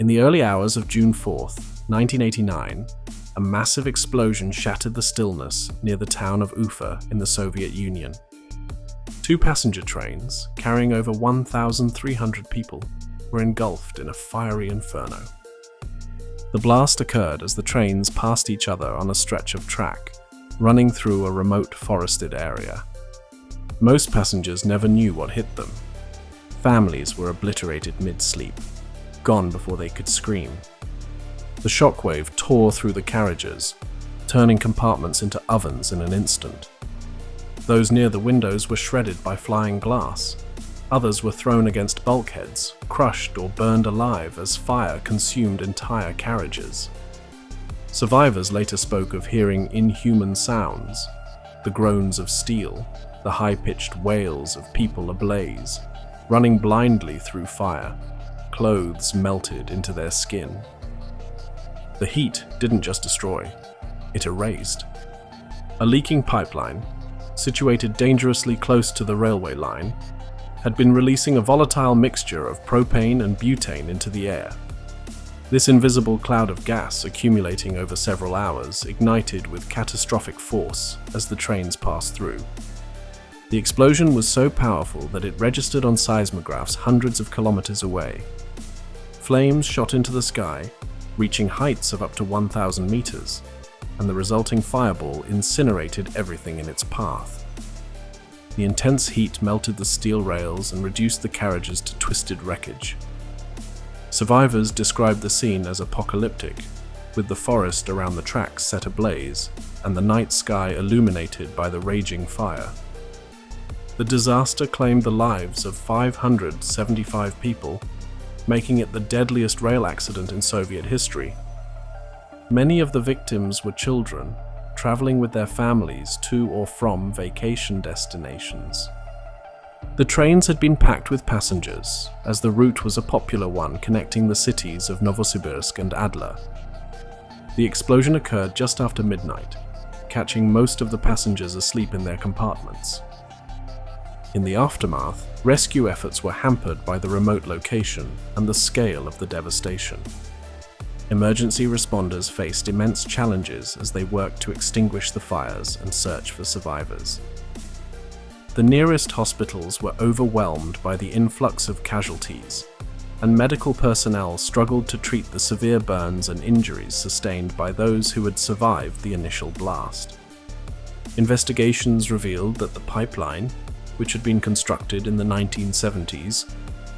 In the early hours of June 4th, 1989, a massive explosion shattered the stillness near the town of Ufa in the Soviet Union. Two passenger trains, carrying over 1,300 people, were engulfed in a fiery inferno. The blast occurred as the trains passed each other on a stretch of track, running through a remote forested area. Most passengers never knew what hit them. Families were obliterated mid-sleep, gone before they could scream. The shockwave tore through the carriages, turning compartments into ovens in an instant. Those near the windows were shredded by flying glass. Others were thrown against bulkheads, crushed or burned alive as fire consumed entire carriages. Survivors later spoke of hearing inhuman sounds, the groans of steel, the high-pitched wails of people ablaze, running blindly through fire, clothes melted into their skin. The heat didn't just destroy, it erased. A leaking pipeline, situated dangerously close to the railway line, had been releasing a volatile mixture of propane and butane into the air. This invisible cloud of gas accumulating over several hours ignited with catastrophic force as the trains passed through. The explosion was so powerful that it registered on seismographs hundreds of kilometers away. Flames shot into the sky, reaching heights of up to 1,000 meters, and the resulting fireball incinerated everything in its path. The intense heat melted the steel rails and reduced the carriages to twisted wreckage. Survivors described the scene as apocalyptic, with the forest around the tracks set ablaze and the night sky illuminated by the raging fire. The disaster claimed the lives of 575 people, making it the deadliest rail accident in Soviet history. Many of the victims were children, traveling with their families to or from vacation destinations. The trains had been packed with passengers, as the route was a popular one connecting the cities of Novosibirsk and Adler. The explosion occurred just after midnight, catching most of the passengers asleep in their compartments. In the aftermath, rescue efforts were hampered by the remote location and the scale of the devastation. Emergency responders faced immense challenges as they worked to extinguish the fires and search for survivors. The nearest hospitals were overwhelmed by the influx of casualties, and medical personnel struggled to treat the severe burns and injuries sustained by those who had survived the initial blast. Investigations revealed that the pipeline, which had been constructed in the 1970s,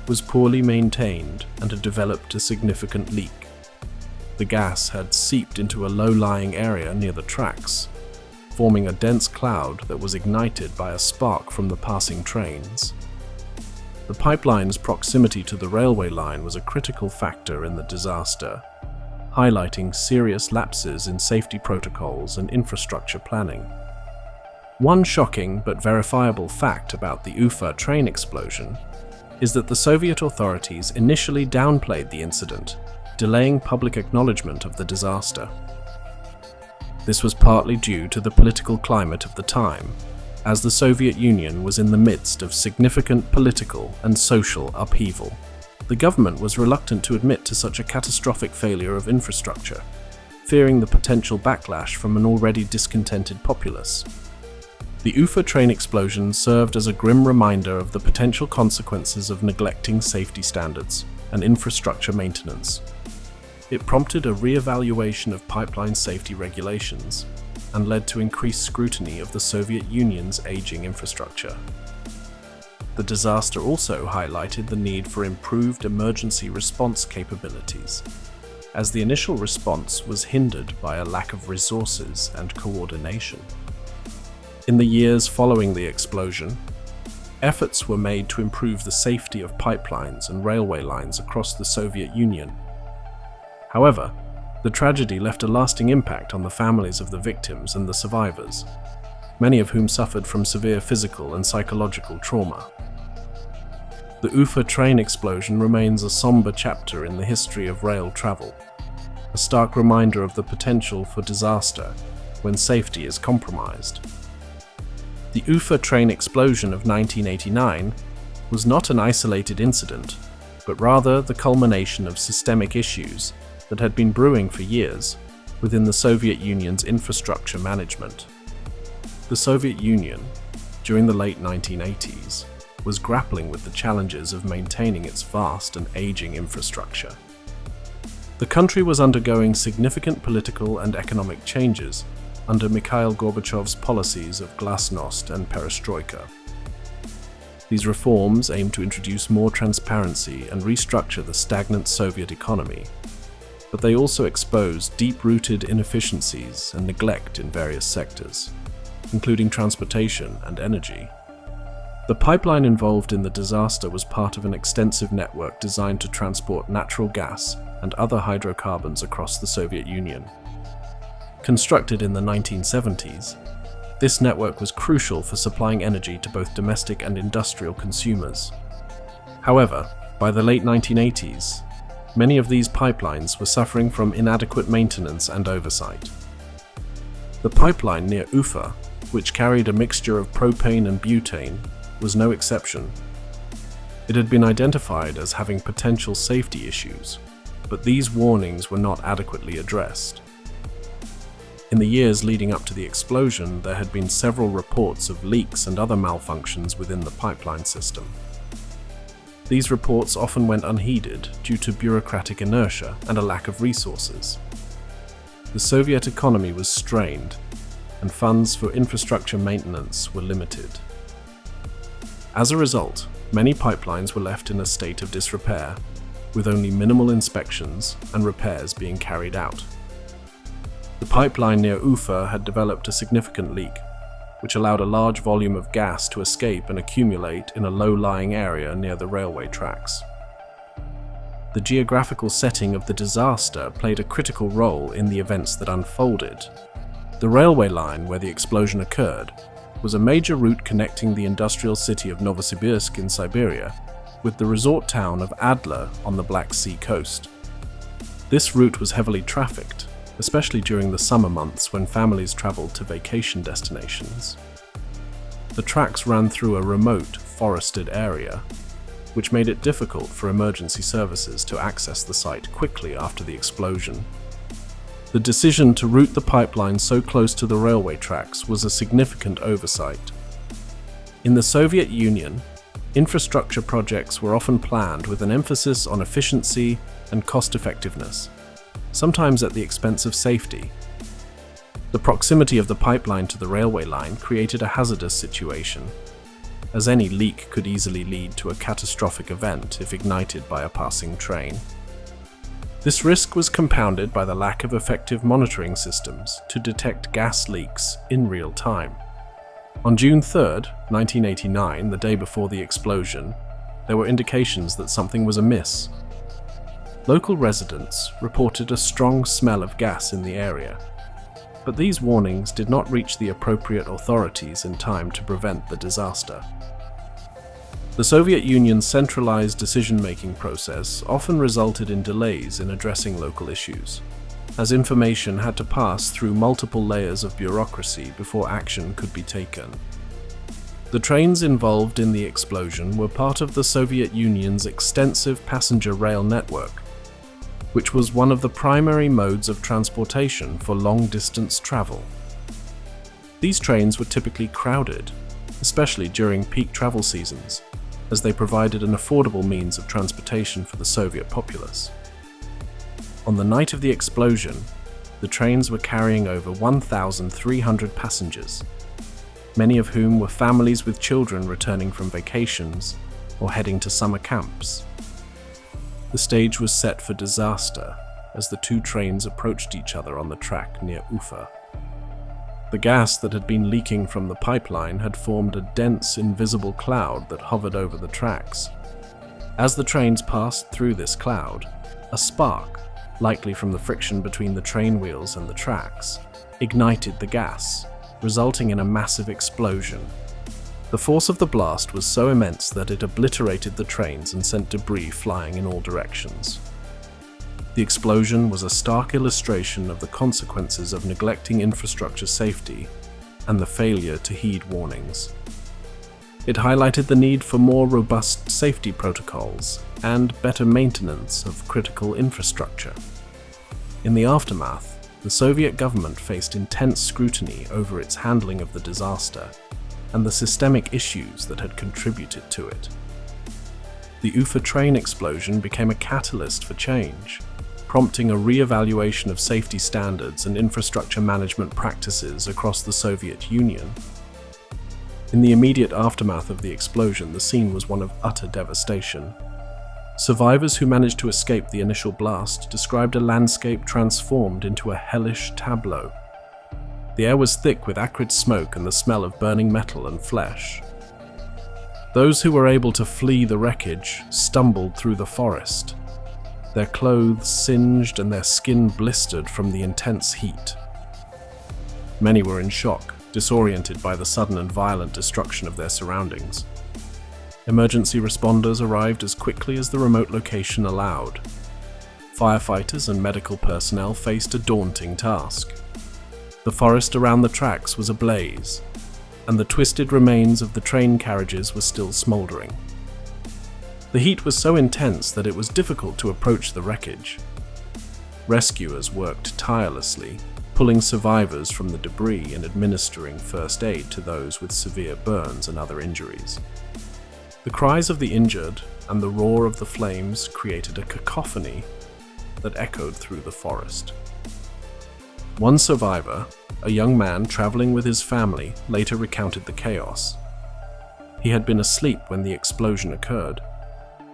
was poorly maintained and had developed a significant leak. The gas had seeped into a low-lying area near the tracks, forming a dense cloud that was ignited by a spark from the passing trains. The pipeline's proximity to the railway line was a critical factor in the disaster, highlighting serious lapses in safety protocols and infrastructure planning. One shocking but verifiable fact about the Ufa train explosion is that the Soviet authorities initially downplayed the incident, delaying public acknowledgement of the disaster. This was partly due to the political climate of the time, as the Soviet Union was in the midst of significant political and social upheaval. The government was reluctant to admit to such a catastrophic failure of infrastructure, fearing the potential backlash from an already discontented populace. The Ufa train explosion served as a grim reminder of the potential consequences of neglecting safety standards and infrastructure maintenance. It prompted a re-evaluation of pipeline safety regulations and led to increased scrutiny of the Soviet Union's aging infrastructure. The disaster also highlighted the need for improved emergency response capabilities, as the initial response was hindered by a lack of resources and coordination. In the years following the explosion, efforts were made to improve the safety of pipelines and railway lines across the Soviet Union. However, the tragedy left a lasting impact on the families of the victims and the survivors, many of whom suffered from severe physical and psychological trauma. The Ufa train explosion remains a somber chapter in the history of rail travel, a stark reminder of the potential for disaster when safety is compromised. The Ufa train explosion of 1989 was not an isolated incident, but rather the culmination of systemic issues that had been brewing for years within the Soviet Union's infrastructure management. The Soviet Union, during the late 1980s, was grappling with the challenges of maintaining its vast and aging infrastructure. The country was undergoing significant political and economic changes under Mikhail Gorbachev's policies of glasnost and perestroika. These reforms aimed to introduce more transparency and restructure the stagnant Soviet economy, but they also exposed deep-rooted inefficiencies and neglect in various sectors, including transportation and energy. The pipeline involved in the disaster was part of an extensive network designed to transport natural gas and other hydrocarbons across the Soviet Union. Constructed in the 1970s, this network was crucial for supplying energy to both domestic and industrial consumers. However, by the late 1980s, many of these pipelines were suffering from inadequate maintenance and oversight. The pipeline near Ufa, which carried a mixture of propane and butane, was no exception. It had been identified as having potential safety issues, but these warnings were not adequately addressed. In the years leading up to the explosion, there had been several reports of leaks and other malfunctions within the pipeline system. These reports often went unheeded due to bureaucratic inertia and a lack of resources. The Soviet economy was strained, and funds for infrastructure maintenance were limited. As a result, many pipelines were left in a state of disrepair, with only minimal inspections and repairs being carried out. The pipeline near Ufa had developed a significant leak, which allowed a large volume of gas to escape and accumulate in a low-lying area near the railway tracks. The geographical setting of the disaster played a critical role in the events that unfolded. The railway line where the explosion occurred was a major route connecting the industrial city of Novosibirsk in Siberia with the resort town of Adler on the Black Sea coast. This route was heavily trafficked, especially during the summer months when families traveled to vacation destinations. The tracks ran through a remote, forested area, which made it difficult for emergency services to access the site quickly after the explosion. The decision to route the pipeline so close to the railway tracks was a significant oversight. In the Soviet Union, infrastructure projects were often planned with an emphasis on efficiency and cost-effectiveness, sometimes at the expense of safety. The proximity of the pipeline to the railway line created a hazardous situation, as any leak could easily lead to a catastrophic event if ignited by a passing train. This risk was compounded by the lack of effective monitoring systems to detect gas leaks in real time. On June 3, 1989, the day before the explosion, there were indications that something was amiss. Local residents reported a strong smell of gas in the area, but these warnings did not reach the appropriate authorities in time to prevent the disaster. The Soviet Union's centralized decision-making process often resulted in delays in addressing local issues, as information had to pass through multiple layers of bureaucracy before action could be taken. The trains involved in the explosion were part of the Soviet Union's extensive passenger rail network, which was one of the primary modes of transportation for long-distance travel. These trains were typically crowded, especially during peak travel seasons, as they provided an affordable means of transportation for the Soviet populace. On the night of the explosion, the trains were carrying over 1,300 passengers, many of whom were families with children returning from vacations or heading to summer camps. The stage was set for disaster as the two trains approached each other on the track near Ufa. The gas that had been leaking from the pipeline had formed a dense, invisible cloud that hovered over the tracks. As the trains passed through this cloud, a spark, likely from the friction between the train wheels and the tracks, ignited the gas, resulting in a massive explosion. The force of the blast was so immense that it obliterated the trains and sent debris flying in all directions. The explosion was a stark illustration of the consequences of neglecting infrastructure safety and the failure to heed warnings. It highlighted the need for more robust safety protocols and better maintenance of critical infrastructure. In the aftermath, the Soviet government faced intense scrutiny over its handling of the disaster and the systemic issues that had contributed to it. The Ufa train explosion became a catalyst for change, prompting a re-evaluation of safety standards and infrastructure management practices across the Soviet Union. In the immediate aftermath of the explosion, the scene was one of utter devastation. Survivors who managed to escape the initial blast described a landscape transformed into a hellish tableau. The air was thick with acrid smoke and the smell of burning metal and flesh. Those who were able to flee the wreckage stumbled through the forest, their clothes singed and their skin blistered from the intense heat. Many were in shock, disoriented by the sudden and violent destruction of their surroundings. Emergency responders arrived as quickly as the remote location allowed. Firefighters and medical personnel faced a daunting task. The forest around the tracks was ablaze, and the twisted remains of the train carriages were still smoldering. The heat was so intense that it was difficult to approach the wreckage. Rescuers worked tirelessly, pulling survivors from the debris and administering first aid to those with severe burns and other injuries. The cries of the injured and the roar of the flames created a cacophony that echoed through the forest. One survivor, a young man traveling with his family, later recounted the chaos. He had been asleep when the explosion occurred,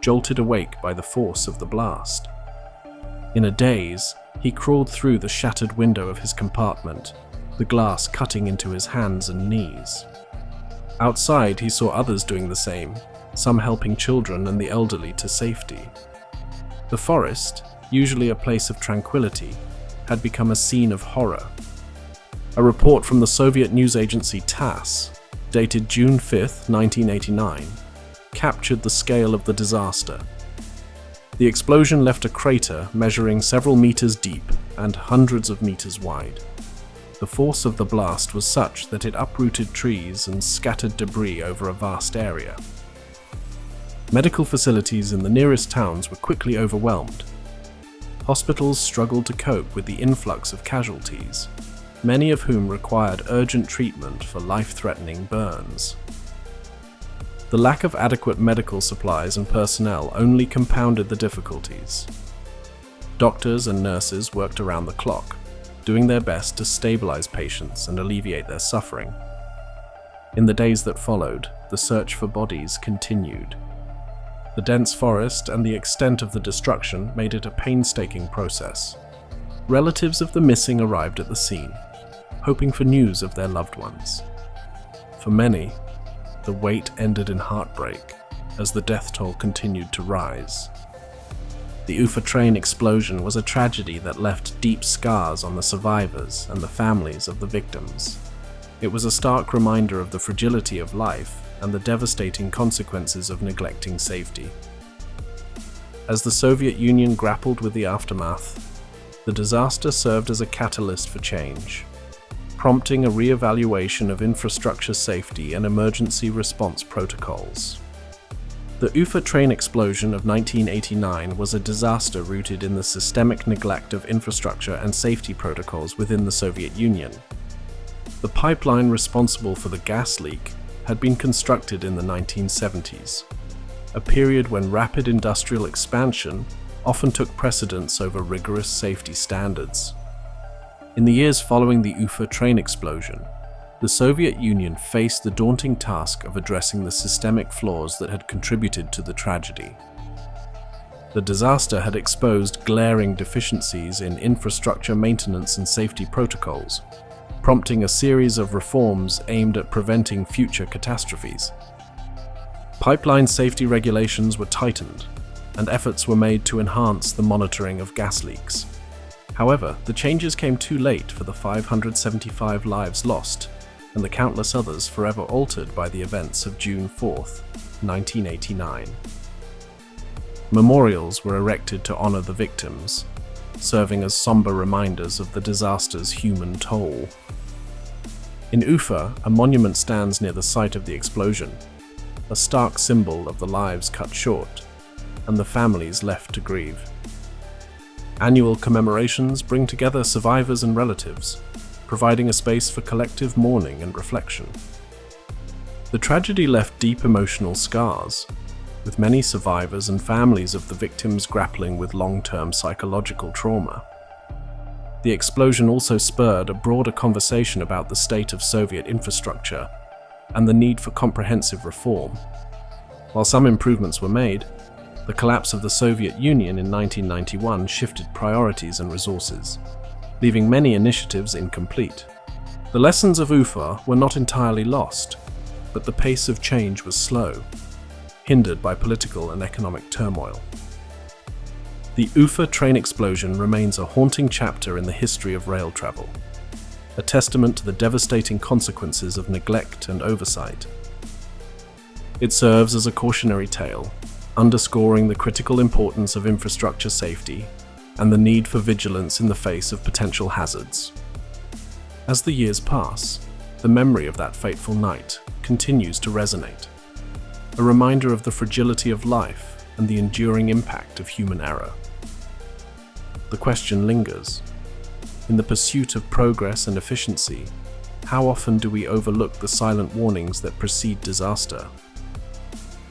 jolted awake by the force of the blast. In a daze, he crawled through the shattered window of his compartment, the glass cutting into his hands and knees. Outside, he saw others doing the same, some helping children and the elderly to safety. The forest, usually a place of tranquility, had become a scene of horror. A report from the Soviet news agency TASS, dated June 5, 1989, captured the scale of the disaster. The explosion left a crater measuring several meters deep and hundreds of meters wide. The force of the blast was such that it uprooted trees and scattered debris over a vast area. Medical facilities in the nearest towns were quickly overwhelmed. Hospitals struggled to cope with the influx of casualties, many of whom required urgent treatment for life-threatening burns. The lack of adequate medical supplies and personnel only compounded the difficulties. Doctors and nurses worked around the clock, doing their best to stabilize patients and alleviate their suffering. In the days that followed, the search for bodies continued. The dense forest and the extent of the destruction made it a painstaking process. Relatives of the missing arrived at the scene, hoping for news of their loved ones. For many, the wait ended in heartbreak as the death toll continued to rise. The Ufa train explosion was a tragedy that left deep scars on the survivors and the families of the victims. It was a stark reminder of the fragility of life and the devastating consequences of neglecting safety. As the Soviet Union grappled with the aftermath, the disaster served as a catalyst for change, prompting a re-evaluation of infrastructure safety and emergency response protocols. The Ufa train explosion of 1989 was a disaster rooted in the systemic neglect of infrastructure and safety protocols within the Soviet Union. The pipeline responsible for the gas leak had been constructed in the 1970s, a period when rapid industrial expansion often took precedence over rigorous safety standards. In the years following the Ufa train explosion, the Soviet Union faced the daunting task of addressing the systemic flaws that had contributed to the tragedy. The disaster had exposed glaring deficiencies in infrastructure maintenance and safety protocols, prompting a series of reforms aimed at preventing future catastrophes. Pipeline safety regulations were tightened, and efforts were made to enhance the monitoring of gas leaks. However, the changes came too late for the 575 lives lost, and the countless others forever altered by the events of June 4, 1989. Memorials were erected to honor the victims, serving as somber reminders of the disaster's human toll. In Ufa, a monument stands near the site of the explosion, a stark symbol of the lives cut short and the families left to grieve. Annual commemorations bring together survivors and relatives, providing a space for collective mourning and reflection. The tragedy left deep emotional scars, with many survivors and families of the victims grappling with long-term psychological trauma. The explosion also spurred a broader conversation about the state of Soviet infrastructure and the need for comprehensive reform. While some improvements were made, the collapse of the Soviet Union in 1991 shifted priorities and resources, leaving many initiatives incomplete. The lessons of Ufa were not entirely lost, but the pace of change was slow, hindered by political and economic turmoil. The Ufa train explosion remains a haunting chapter in the history of rail travel, a testament to the devastating consequences of neglect and oversight. It serves as a cautionary tale, underscoring the critical importance of infrastructure safety and the need for vigilance in the face of potential hazards. As the years pass, the memory of that fateful night continues to resonate, a reminder of the fragility of life and the enduring impact of human error. The question lingers: in the pursuit of progress and efficiency, how often do we overlook the silent warnings that precede disaster?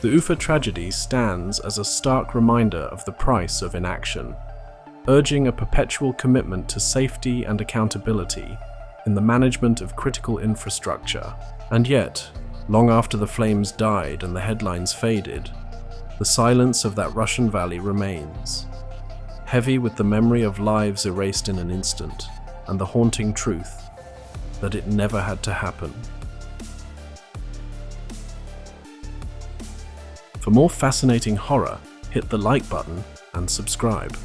The Ufa tragedy stands as a stark reminder of the price of inaction, urging a perpetual commitment to safety and accountability in the management of critical infrastructure. And yet, long after the flames died and the headlines faded, the silence of that Russian valley remains, heavy with the memory of lives erased in an instant and the haunting truth that it never had to happen. For more fascinating horror, hit the like button and subscribe.